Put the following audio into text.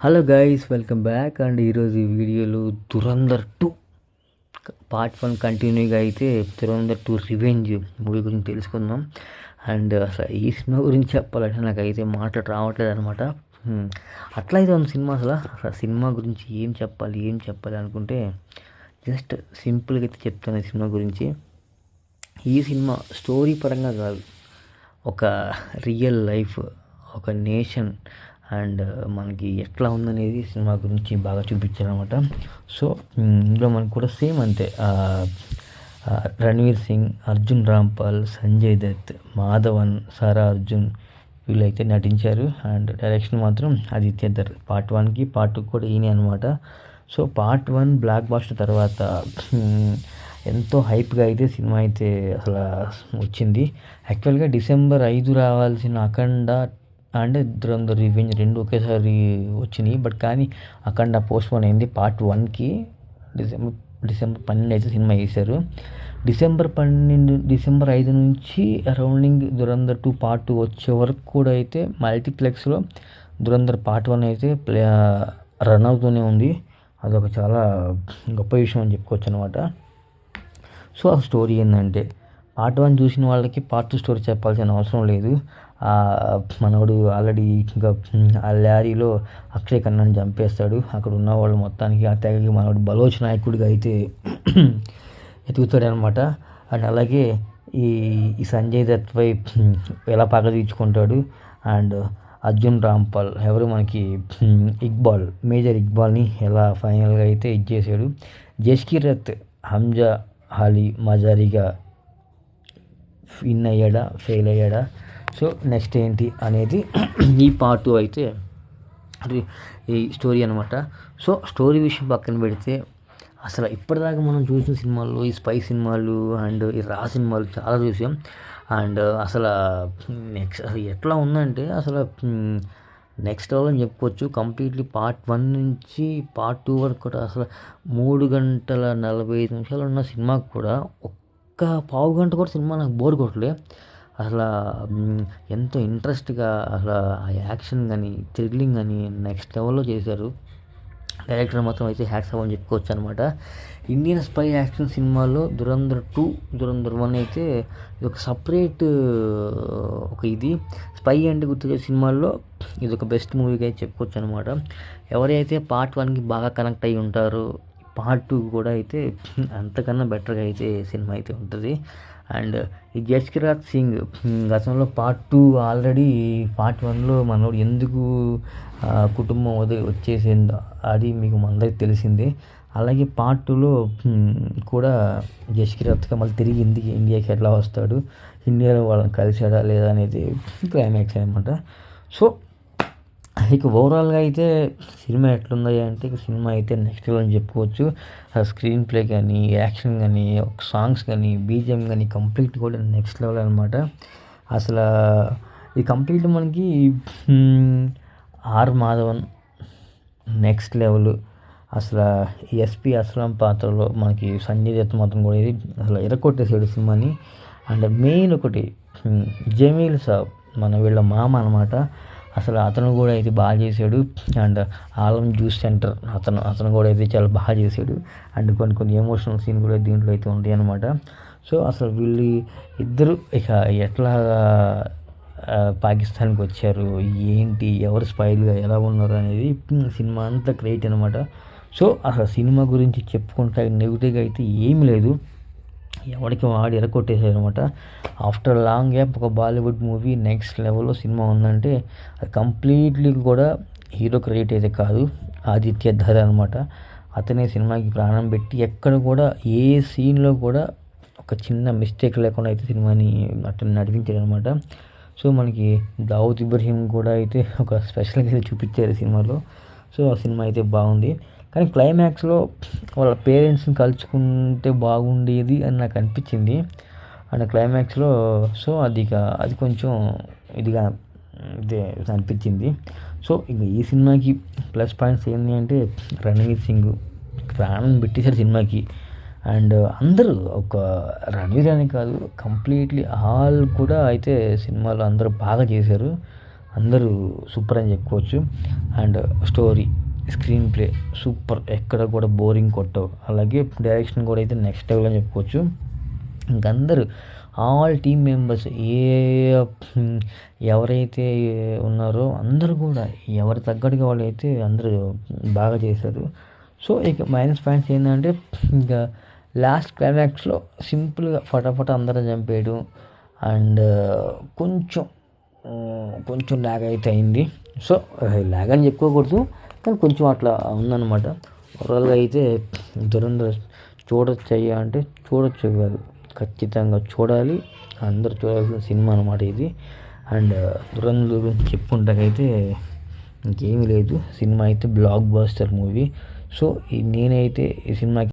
Hello guys, welcome back. And ఈరోజు ఈ వీడియోలో దురంధర్ 2 పార్ట్ 1 కంటిన్యూగా అయితే దురంధర్ 2 రివెంజ్ మూవీ గురించి తెలుసుకుందాం. అండ్ అసలు ఈ సినిమా గురించి చెప్పాలంటే నాకైతే మాటలు రావట్లేదు అనమాట. అట్లయితే ఉంది సినిమా. అసలు సినిమా గురించి ఏం చెప్పాలి అనుకుంటే జస్ట్ సింపుల్గా అయితే చెప్తాను ఈ సినిమా గురించి. ఈ సినిమా స్టోరీ పరంగా కాదు, ఒక రియల్ లైఫ్, ఒక నేషన్ అండ్ మనకి ఎట్లా ఉందనేది సినిమా గురించి బాగా చూపించారనమాట. సో ఇందులో మనకు కూడా సేమ్ అంతే, రణ్వీర్ సింగ్, అర్జున్ రాంపాల్, సంజయ్ దత్, మాధవన్, సారా అర్జున్ వీళ్ళైతే నటించారు. అండ్ డైరెక్షన్ మాత్రం ఆదిత్య ధర్. పార్ట్ 1కి పార్ట్ 2 కూడా ఈయనే అనమాట. సో పార్ట్ 1 బ్లాక్ బాస్టర్ తర్వాత ఎంతో హైప్గా అయితే సినిమా అయితే అసలు వచ్చింది. యాక్చువల్గా December 5 రావాల్సిన అఖండ అండ్ దురంధర్ రివెంజ్ రెండు ఒకేసారి వచ్చినాయి. బట్ కానీ అఖండ పోస్ట్పోన్ అయింది. పార్ట్ 1కి డిసెంబర్ 12 అయితే సినిమా వేశారు. December 5 నుంచి అరౌండింగ్ దురంధర్ 2 పార్ట్ 2 వచ్చే వరకు కూడా అయితే మల్టీప్లెక్స్లో దురంధర్ పార్ట్ 1 అయితే రన్ అవుతూనే ఉంది. అదొక చాలా గొప్ప విషయం అని చెప్పుకోవచ్చు అనమాట. సో ఆ స్టోరీ ఏంటంటే, పార్ట్ 1 చూసిన వాళ్ళకి పార్ట్ 2 స్టోరీ చెప్పాల్సిన అవసరం లేదు. మనోడు ఆల్రెడీ ఇంకా ఆ లారీలో అక్షయ్ ఖన్నాని చంపేస్తాడు. అక్కడ ఉన్న వాళ్ళు మొత్తానికి ఆ తెగకి మనోడు బలోచ్ నాయకుడిగా అయితే ఎదుగుతాడు అనమాట. అండ్ అలాగే ఈ సంజయ్ దత్ పై ఎలా పగ తీర్చుకుంటాడు. అండ్ అర్జున్ రాంపాల్ ఎవరు మనకి మేజర్ ఇక్బాల్ని ఎలా ఫైనల్గా అయితే ఇచ్చేసాడు. జస్కీరత్ హంజా అలీ మజారిగా ఫెయిల్ అయ్యాడా, సో నెక్స్ట్ ఏంటి అనేది ఈ పార్ట్ 2 అయితే ఈ స్టోరీ అనమాట. సో స్టోరీ విషయం పక్కన పెడితే అసలు ఇప్పటిదాకా మనం చూసిన సినిమాల్లో ఈ స్పై సినిమాలు అండ్ ఈ రా సినిమాలు చాలా చూసాం. అండ్ అసలు ఎట్లా ఉందంటే అసలు నెక్స్ట్ లెవెల్ అని చెప్పుకోవచ్చు. కంప్లీట్లీ పార్ట్ 1 నుంచి పార్ట్ 2 వరకు కూడా అసలు 3 గంటల 45 నిమిషాలు ఉన్న సినిమాకి కూడా ఒక్క పావు గంట కూడా సినిమా నాకు బోర్ కొట్టలే. అసలు ఎంతో ఇంట్రెస్ట్గా అసలు ఆ యాక్షన్ కానీ థ్రిల్లింగ్ కానీ నెక్స్ట్ లెవెల్లో చేశారు. డైరెక్టర్ మాత్రం అయితే హ్యాట్స్ ఆఫ్ అని చెప్పుకోవచ్చు అనమాట. ఇండియన్ స్పై యాక్షన్ సినిమాలో దురంధర్ 2, దురంధర్ 1 అయితే ఇది ఒక సపరేట్ ఇది స్పై అంటే గుర్తుగా సినిమాల్లో ఇది ఒక బెస్ట్ మూవీగా అయితే చెప్పుకోవచ్చు అనమాట. ఎవరైతే పార్ట్ 1కి బాగా కనెక్ట్ అయ్యి ఉంటారో పార్ట్ 2 కూడా అయితే అంతకన్నా బెటర్గా అయితే సినిమా అయితే ఉంటుంది. అండ్ ఈ జస్కీరత్ సింగ్ గతంలో పార్ట్ 2 ఆల్రెడీ పార్ట్ 1లో మనోడు ఎందుకు కుటుంబం వదిలి వచ్చేసిందో అది మీకు అందరికి తెలిసిందే. అలాగే పార్ట్ 2లో కూడా జస్కీరత్గా మళ్ళీ తిరిగి ఇండియాకి ఎట్లా వస్తాడు, ఇండియాలో వాళ్ళని కలిసాడా లేదా అనేది క్లైమాక్స్ అనమాట. సో ఇక ఓవరాల్గా అయితే సినిమా ఎట్లుంది అంటే సినిమా అయితే నెక్స్ట్ లెవెల్ అని చెప్పుకోవచ్చు. స్క్రీన్ ప్లే కానీ, యాక్షన్ కానీ, సాంగ్స్ కానీ, బీజిఎం కానీ కంప్లీట్ కూడా నెక్స్ట్ లెవెల్ అనమాట. అసలు ఇది కంప్లీట్ మనకి ఆర్ మాధవన్ నెక్స్ట్ లెవెల్. అసలు ఎస్పీ అస్లాం పాత్రలో మనకి సంజయ్ దత్ మాత్రం కూడా ఇది అసలు ఎరకొట్టేసాడు సినిమాని. అండ్ మెయిన్ ఒకటి జమీల్ సాబ్ మన వీళ్ళ మామ అనమాట. అసలు అతను కూడా అయితే బాగా చేశాడు. అండ్ ఆలం జ్యూస్ సెంటర్ అతను కూడా అయితే చాలా బాగా చేశాడు. అండ్ కొన్ని ఎమోషనల్ సీన్ కూడా దీంట్లో అయితే ఉంటాయి అనమాట. సో అసలు వీళ్ళు ఇద్దరు ఇక ఎట్లా పాకిస్తాన్కి వచ్చారు, ఏంటి, ఎవరు స్పైల్గా ఎలా ఉన్నారు అనేది సినిమా అంతా క్రియేట్ అనమాట. సో అసలు సినిమా గురించి చెప్పుకుంటే నెగిటివ్గా అయితే ఏమీ లేదు. ఎవరికి వాడు ఎరకొట్టేసారు అనమాట. ఆఫ్టర్ లాంగ్ గ్యాప్ ఒక బాలీవుడ్ మూవీ నెక్స్ట్ లెవెల్లో సినిమా ఉందంటే అది కంప్లీట్లీ కూడా హీరో క్రెడిట్ అయితే కాదు, ఆదిత్య ధర్ అనమాట. అతనే సినిమాకి ప్రాణం పెట్టి ఎక్కడ కూడా ఏ సీన్లో కూడా ఒక చిన్న మిస్టేక్ లేకుండా అయితే సినిమాని అతను నడిపించాడు అనమాట. సో మనకి దావుద్ ఇబ్రహీం కూడా అయితే ఒక స్పెషల్గా అయితే చూపించారు సినిమాలో. సో ఆ సినిమా అయితే బాగుంది. కానీ క్లైమాక్స్లో వాళ్ళ పేరెంట్స్ని కలుసుకుంటే బాగుండేది అని నాకు అనిపించింది. అండ్ క్లైమాక్స్లో సో అది కొంచెం ఇదిగా ఇదే అనిపించింది. సో ఇక ఈ సినిమాకి ప్లస్ పాయింట్స్ ఏంటి అంటే రణ్వీర్ సింగ్ ప్రాణం పెట్టేశారు సినిమాకి. అండ్ అందరూ ఒక రణ్వీర్ అని కాదు, కంప్లీట్లీ ఆల్ కూడా అయితే సినిమాలో అందరూ బాగా చేశారు. అందరూ సూపర్ అని చెప్పుకోవచ్చు. And story, screen play super, ఎక్కడ కూడా బోరింగ్ కొట్టవు. అలాగే డైరెక్షన్ కూడా అయితే నెక్స్ట్ లెవెల్ అని చెప్పుకోవచ్చు. ఇంకందరూ ఆల్ టీమ్ మెంబర్స్ ఎవరైతే ఉన్నారో అందరూ కూడా ఎవరి తగ్గట్టుగా వాళ్ళు అయితే అందరూ బాగా చేశారు. సో ఇక మైనస్ పాయింట్స్ ఏంటంటే, ఇంకా లాస్ట్ క్లైమాక్స్లో సింపుల్గా ఫటాఫట అందరం చంపేయడం అండ్ కొంచెం ల్యాగ్ అయితే అయింది. సో ల్యాగ్ అని చెప్పుకోకూడదు, కానీ కొంచెం అట్లా ఉందన్నమాట. ఓవరాల్గా అయితే దురంధర్ చూడొచ్చు అంటే చూడొచ్చు కాదు, ఖచ్చితంగా చూడాలి, అందరూ చూడాల్సిన సినిమా అనమాట ఇది. అండ్ దురంధర్ గురించి చెప్పుకుంటాకైతే ఇంకేమీ లేదు. సినిమా అయితే బ్లాక్ బస్టర్ మూవీ. సో నేనైతే ఈ సినిమాకి